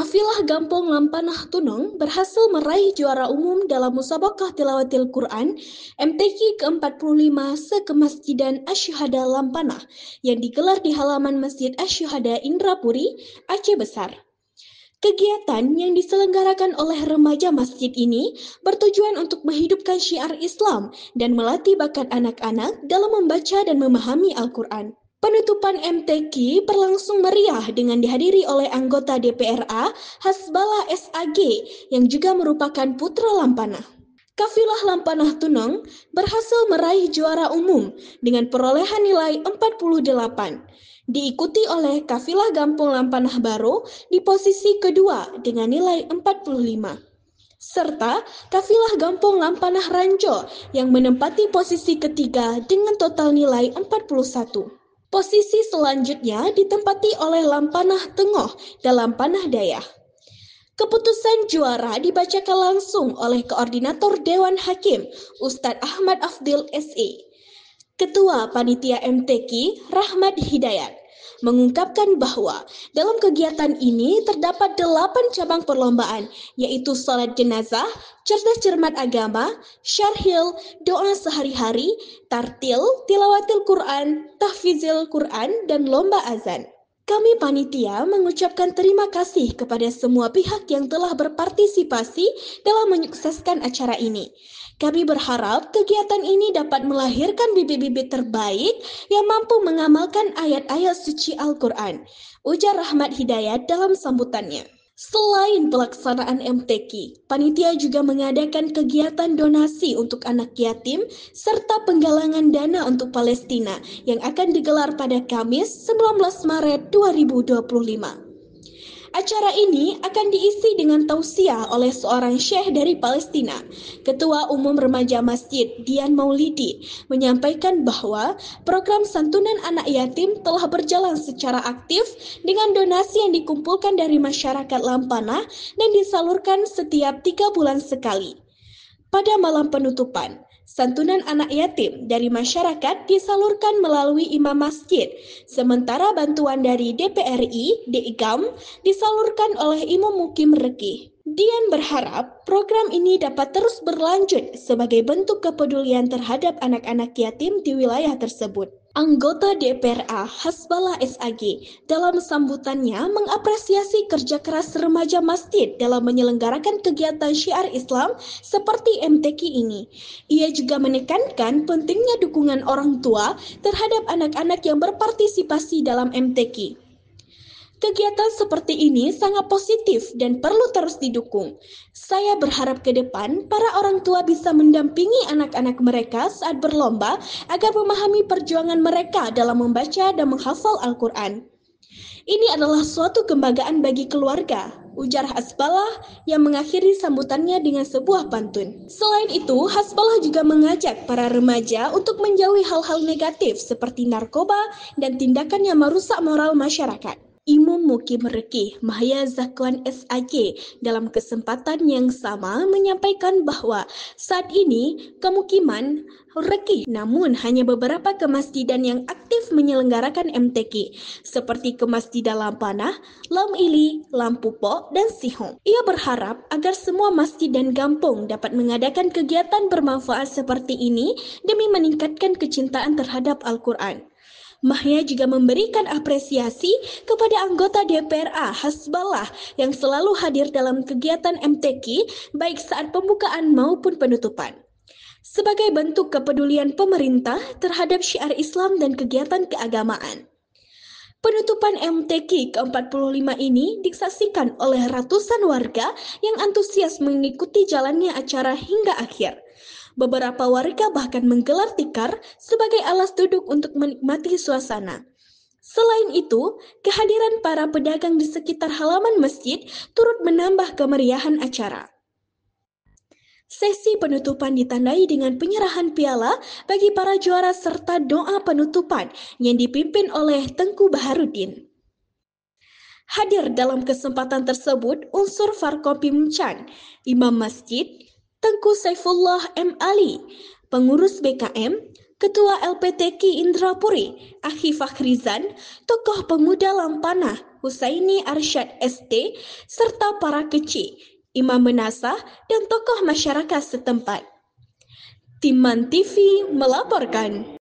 Kafilah Gampong Lampanah Tunong berhasil meraih juara umum dalam Musabaqah Tilawatil Quran MTQ ke-45 Sekemasjidan Asy-Syuhada Lampanah yang digelar di halaman Masjid Asy-Syuhada Indrapuri, Aceh Besar. Kegiatan yang diselenggarakan oleh remaja masjid ini bertujuan untuk menghidupkan syiar Islam dan melatih bakat anak-anak dalam membaca dan memahami Al-Quran. Penutupan MTQ berlangsung meriah dengan dihadiri oleh anggota DPRA Hasbalah SAG yang juga merupakan putra Lampanah. Kafilah Lampanah Tunong berhasil meraih juara umum dengan perolehan nilai 48, diikuti oleh Kafilah Gampong Lampanah Baro di posisi kedua dengan nilai 45, serta Kafilah Gampong Lampanah Ranco yang menempati posisi ketiga dengan total nilai 41. Posisi selanjutnya ditempati oleh Lampanah Tengoh dan Lampanah Dayah. Keputusan juara dibacakan langsung oleh Koordinator Dewan Hakim Ustadz Ahmad Afdil SE. Ketua Panitia MTQ Rahmat Hidayat mengungkapkan bahwa dalam kegiatan ini terdapat 8 cabang perlombaan, yaitu salat jenazah, cerdas cermat agama, syarhil, doa sehari-hari, tartil, tilawatil Quran, tahfizil Quran, dan lomba azan. Kami panitia mengucapkan terima kasih kepada semua pihak yang telah berpartisipasi dalam menyukseskan acara ini. Kami berharap kegiatan ini dapat melahirkan bibit-bibit terbaik yang mampu mengamalkan ayat-ayat suci Al-Quran, ujar Rahmat Hidayat dalam sambutannya. Selain pelaksanaan MTQ, panitia juga mengadakan kegiatan donasi untuk anak yatim serta penggalangan dana untuk Palestina yang akan digelar pada Kamis 19 Maret 2025. Acara ini akan diisi dengan tausiah oleh seorang syekh dari Palestina. Ketua Umum Remaja Masjid, Dian Maulidi, menyampaikan bahwa program santunan anak yatim telah berjalan secara aktif dengan donasi yang dikumpulkan dari masyarakat Lampanah dan disalurkan setiap 3 bulan sekali. Pada malam penutupan, santunan anak yatim dari masyarakat disalurkan melalui imam masjid, sementara bantuan dari DPRI, DIGAM, disalurkan oleh Imam Mukim Rekih. Dian berharap program ini dapat terus berlanjut sebagai bentuk kepedulian terhadap anak-anak yatim di wilayah tersebut. Anggota DPRA Hasbalah SAG dalam sambutannya mengapresiasi kerja keras remaja masjid dalam menyelenggarakan kegiatan syiar Islam seperti MTQ ini. Ia juga menekankan pentingnya dukungan orang tua terhadap anak-anak yang berpartisipasi dalam MTQ. Kegiatan seperti ini sangat positif dan perlu terus didukung. Saya berharap ke depan para orang tua bisa mendampingi anak-anak mereka saat berlomba agar memahami perjuangan mereka dalam membaca dan menghafal Al-Quran. Ini adalah suatu kebanggaan bagi keluarga, ujar Hasbalah yang mengakhiri sambutannya dengan sebuah pantun. Selain itu, Hasbalah juga mengajak para remaja untuk menjauhi hal-hal negatif seperti narkoba dan tindakan yang merusak moral masyarakat. Imam Mukim Rekih Mahya Zakwan SAG dalam kesempatan yang sama menyampaikan bahwa saat ini kemukiman Rekih, namun hanya beberapa kemasjidan yang aktif menyelenggarakan MTQ seperti Kemasjidan Lampanah, Lam Ili, Lampu Pok, dan Sihong. Ia berharap agar semua masjid dan kampung dapat mengadakan kegiatan bermanfaat seperti ini demi meningkatkan kecintaan terhadap Al-Quran. Mahya juga memberikan apresiasi kepada anggota DPRA Hasbalah yang selalu hadir dalam kegiatan MTQ baik saat pembukaan maupun penutupan. Sebagai bentuk kepedulian pemerintah terhadap syiar Islam dan kegiatan keagamaan. Penutupan MTQ ke-45 ini disaksikan oleh ratusan warga yang antusias mengikuti jalannya acara hingga akhir. Beberapa warga bahkan menggelar tikar sebagai alas duduk untuk menikmati suasana. Selain itu, kehadiran para pedagang di sekitar halaman masjid turut menambah kemeriahan acara. Sesi penutupan ditandai dengan penyerahan piala bagi para juara serta doa penutupan yang dipimpin oleh Tengku Baharudin. Hadir dalam kesempatan tersebut unsur Forkopim Chan, Imam Masjid, Tengku Saifullah M. Ali, pengurus BKM, Ketua LPTK Indrapuri, Akhi Fakhrizan, tokoh pemuda Lampana, Husaini Arsyad ST, serta para kecil, imam menasah, dan tokoh masyarakat setempat. Timan TV melaporkan.